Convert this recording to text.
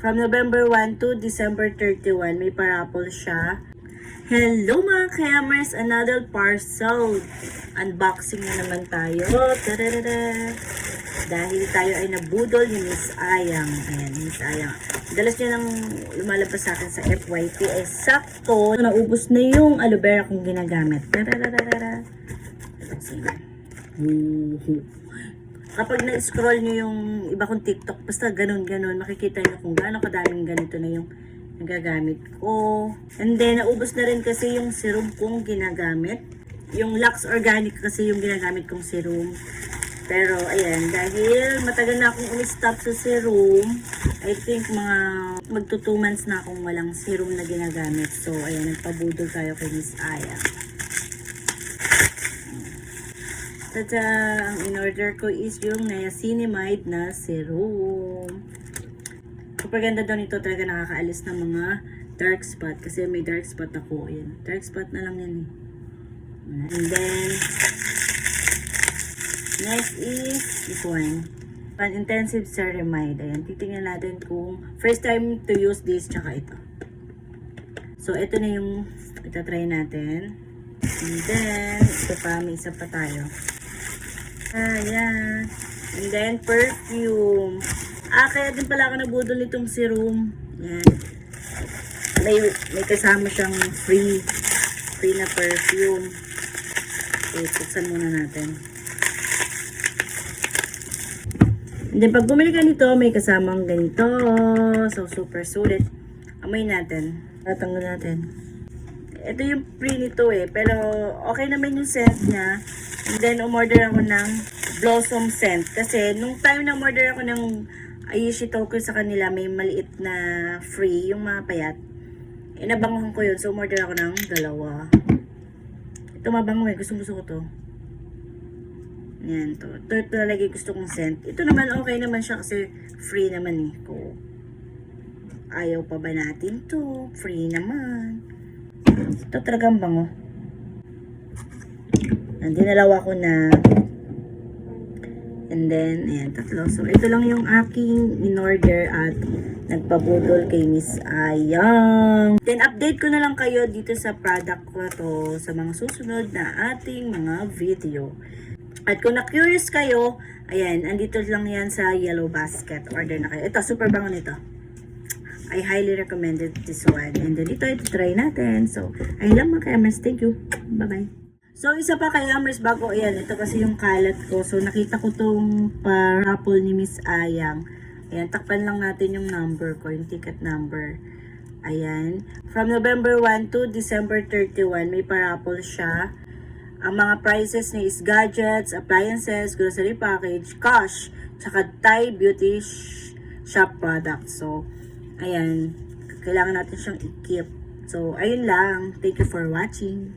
From November 1 to December 31, may parapol siya. Hello mga Kemers! Another parcel. Unboxing na naman tayo. Tadadada! Dahil tayo ay nabudol ni Miss Ayang. Ayan, Miss Ayang. Dalas niya nang lumalabas sa akin sa FYP. Eh, sakto. Naubos na yung aloe vera kong ginagamit. Tadadada! Kapag na-scroll nyo yung iba kong TikTok, basta ganun-ganun, makikita nyo kung gaano kadaming ganito na yung nagagamit ko. And then, naubos na rin kasi yung serum kong ginagamit. Yung Lux Organic kasi yung ginagamit kong serum. Pero, ayan, dahil matagal na akong umi-stop sa serum, I think mga magto 2 months na akong walang serum na ginagamit. So, ayan, nagpabudol tayo kay Miss Aya. Tada! Ang in-order ko is yung niacinamide na serum. Kapag ganda daw nito, talaga nakakaalis ng mga dark spot. Kasi may dark spot ako. Ayan. Dark spot na lang yan eh. And then, next is this one. Pan-intensive ceramide. Ayan. Titingnan natin kung first time to use this, tsaka ito. So, ito na yung itatry natin. And then, ito pa, may isa pa tayo. Ayan. And then, perfume. Kaya din pala ako nabudol nitong serum. Ayan. May kasama siyang free na perfume. Okay, buksan muna natin. And then, pag bumili ka nito, may kasamang ganito. So, super sulit. Amoy natin. Tatanggal natin. Ito yung free nito eh. Pero, okay naman yung scent niya. And then, umorder ako ng Blossom scent. Kasi, nung time na umorder ako ng Ayushi Tokyo sa kanila, may maliit na free, yung mga payat. Inabanguhan ko yun. So, umorder ako ng 2. Ito mabango eh. Gusto ko to. Yan to. Ito talaga gusto kong scent. Ito naman, okay naman siya kasi free naman eh. Kung ayaw pa ba natin to? Free naman. Ito talagang bango. Dinalawa ko na. And then, ayan, 3. So, ito lang yung aking in-order at nagpabudol kay Miss Ayang. Then, update ko na lang kayo dito sa product ko to sa mga susunod na ating mga video. At kung na-curious kayo, ayan, andito lang yan sa yellow basket. Order na kayo. Ito, super bango nito. I highly recommended this one. And then, ito try natin. So, ayun lang mga Kemers. Thank you. Bye-bye. So, isa pa kay Kemers bago, ayan, ito kasi yung kalat ko. So, nakita ko tong parapol ni Miss Ayang. Ayan, takpan lang natin yung number ko, yung ticket number. Ayan. From November 1 to December 31, may parapol siya. Ang mga prices niya is gadgets, appliances, grocery package, cash, tsaka Thai beauty shop products. So, ayan, kailangan natin siyang i-keep. So, ayun lang. Thank you for watching.